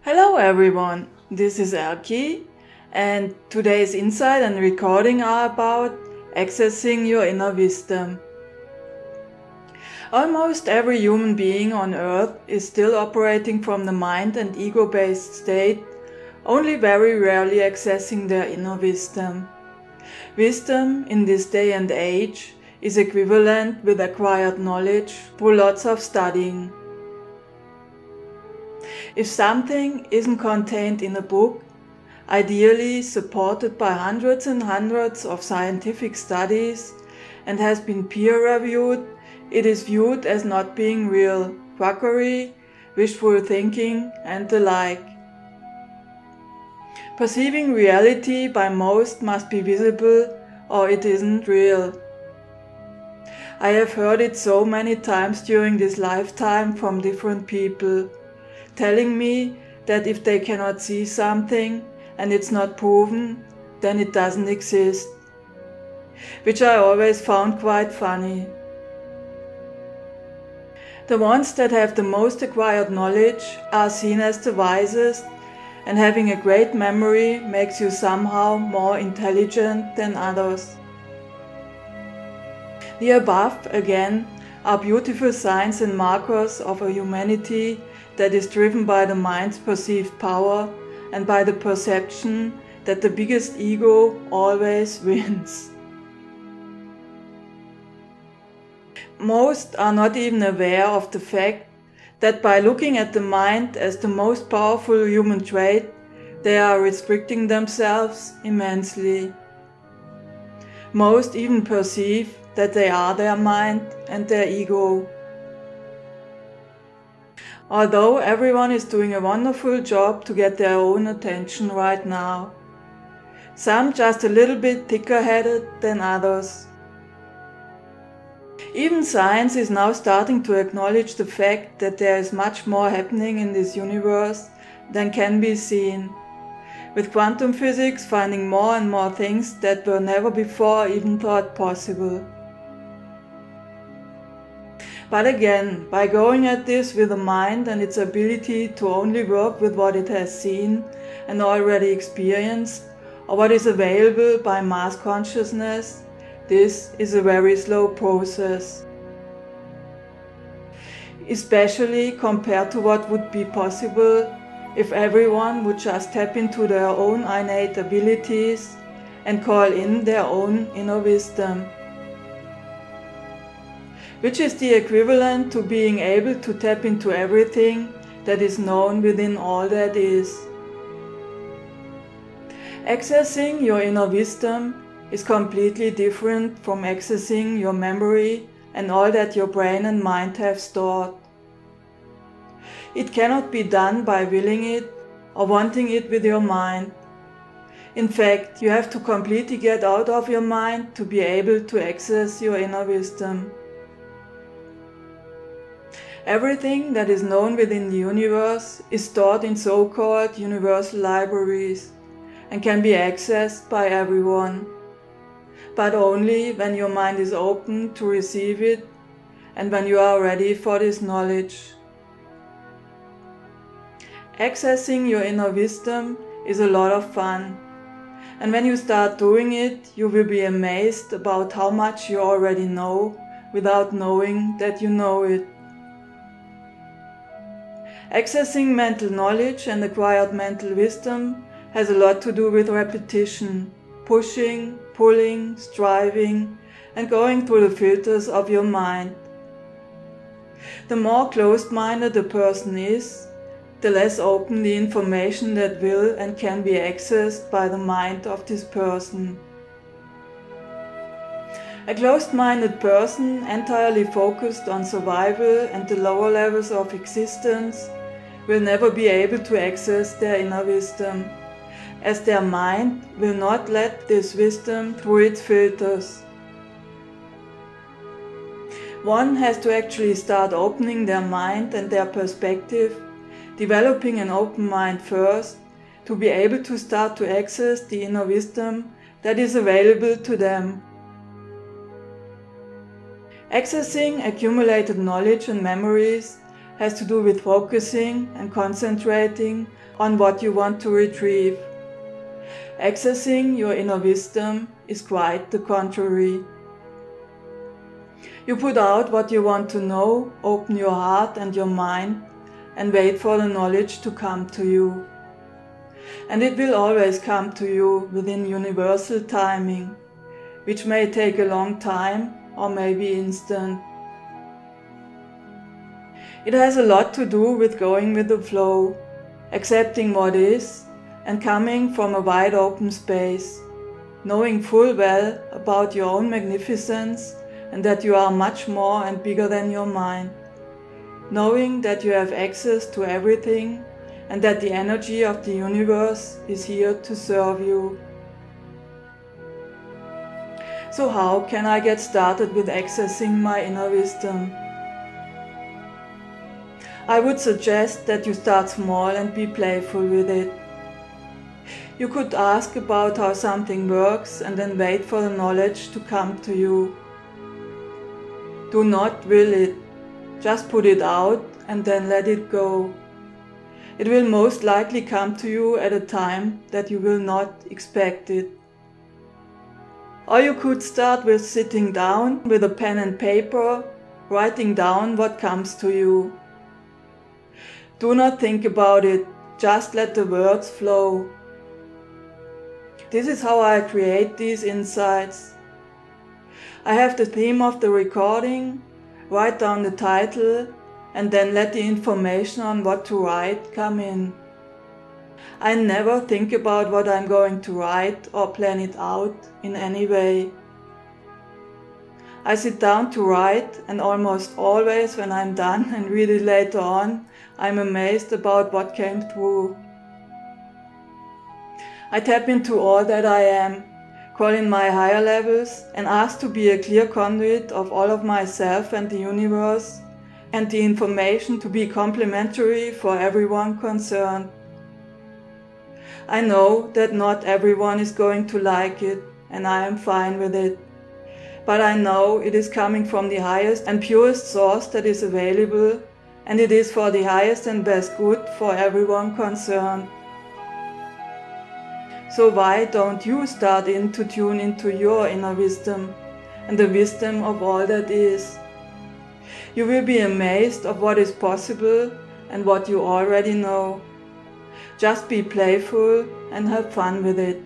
Hello everyone, this is Erki, and today's insight and recording are about accessing your inner wisdom. Almost every human being on earth is still operating from the mind and ego-based state, only very rarely accessing their inner wisdom. Wisdom in this day and age is equivalent with acquired knowledge through lots of studying. If something isn't contained in a book, ideally supported by hundreds and hundreds of scientific studies and has been peer-reviewed, it is viewed as not being real, quackery, wishful thinking, and the like. Perceiving reality by most must be visible or it isn't real. I have heard it so many times during this lifetime from different people, telling me that if they cannot see something and it's not proven, then it doesn't exist, which I always found quite funny. The ones that have the most acquired knowledge are seen as the wisest, and having a great memory makes you somehow more intelligent than others. The above, again, are beautiful signs and markers of a humanity that is driven by the mind's perceived power and by the perception that the biggest ego always wins. Most are not even aware of the fact that by looking at the mind as the most powerful human trait, they are restricting themselves immensely. Most even perceive that they are their mind and their ego. Although everyone is doing a wonderful job to get their own attention right now. Some just a little bit thicker-headed than others. Even science is now starting to acknowledge the fact that there is much more happening in this universe than can be seen, with quantum physics finding more and more things that were never before even thought possible. But again, by going at this with the mind and its ability to only work with what it has seen and already experienced, or what is available by mass consciousness, this is a very slow process. Especially compared to what would be possible if everyone would just tap into their own innate abilities and call in their own inner wisdom, which is the equivalent to being able to tap into everything that is known within all that is. Accessing your inner wisdom is completely different from accessing your memory and all that your brain and mind have stored. It cannot be done by willing it or wanting it with your mind. In fact, you have to completely get out of your mind to be able to access your inner wisdom. Everything that is known within the universe is stored in so-called universal libraries and can be accessed by everyone, but only when your mind is open to receive it and when you are ready for this knowledge. Accessing your inner wisdom is a lot of fun, and when you start doing it, you will be amazed about how much you already know without knowing that you know it. Accessing mental knowledge and acquired mental wisdom has a lot to do with repetition, pushing, pulling, striving, and going through the filters of your mind. The more closed-minded a person is, the less open the information that will and can be accessed by the mind of this person. A closed-minded person entirely focused on survival and the lower levels of existence will never be able to access their inner wisdom, as their mind will not let this wisdom through its filters. One has to actually start opening their mind and their perspective, developing an open mind first, to be able to start to access the inner wisdom that is available to them. Accessing accumulated knowledge and memories has to do with focusing and concentrating on what you want to retrieve. Accessing your inner wisdom is quite the contrary. You put out what you want to know, open your heart and your mind, and wait for the knowledge to come to you. And it will always come to you within universal timing, which may take a long time or maybe instant. It has a lot to do with going with the flow, accepting what is, and coming from a wide open space, knowing full well about your own magnificence and that you are much more and bigger than your mind, knowing that you have access to everything and that the energy of the universe is here to serve you. So how can I get started with accessing my inner wisdom? I would suggest that you start small and be playful with it. You could ask about how something works and then wait for the knowledge to come to you. Do not will it, just put it out and then let it go. It will most likely come to you at a time that you will not expect it. Or you could start with sitting down with a pen and paper, writing down what comes to you. Do not think about it, just let the words flow. This is how I create these insights. I have the theme of the recording, write down the title, and then let the information on what to write come in. I never think about what I'm going to write or plan it out in any way. I sit down to write, and almost always when I'm done and read it later on, I'm amazed about what came through. I tap into all that I am, call in my higher levels, and ask to be a clear conduit of all of myself and the universe, and the information to be complementary for everyone concerned. I know that not everyone is going to like it, and I am fine with it. But I know it is coming from the highest and purest source that is available, and it is for the highest and best good for everyone concerned. So why don't you start to tune into your inner wisdom and the wisdom of all that is? You will be amazed of what is possible and what you already know. Just be playful and have fun with it.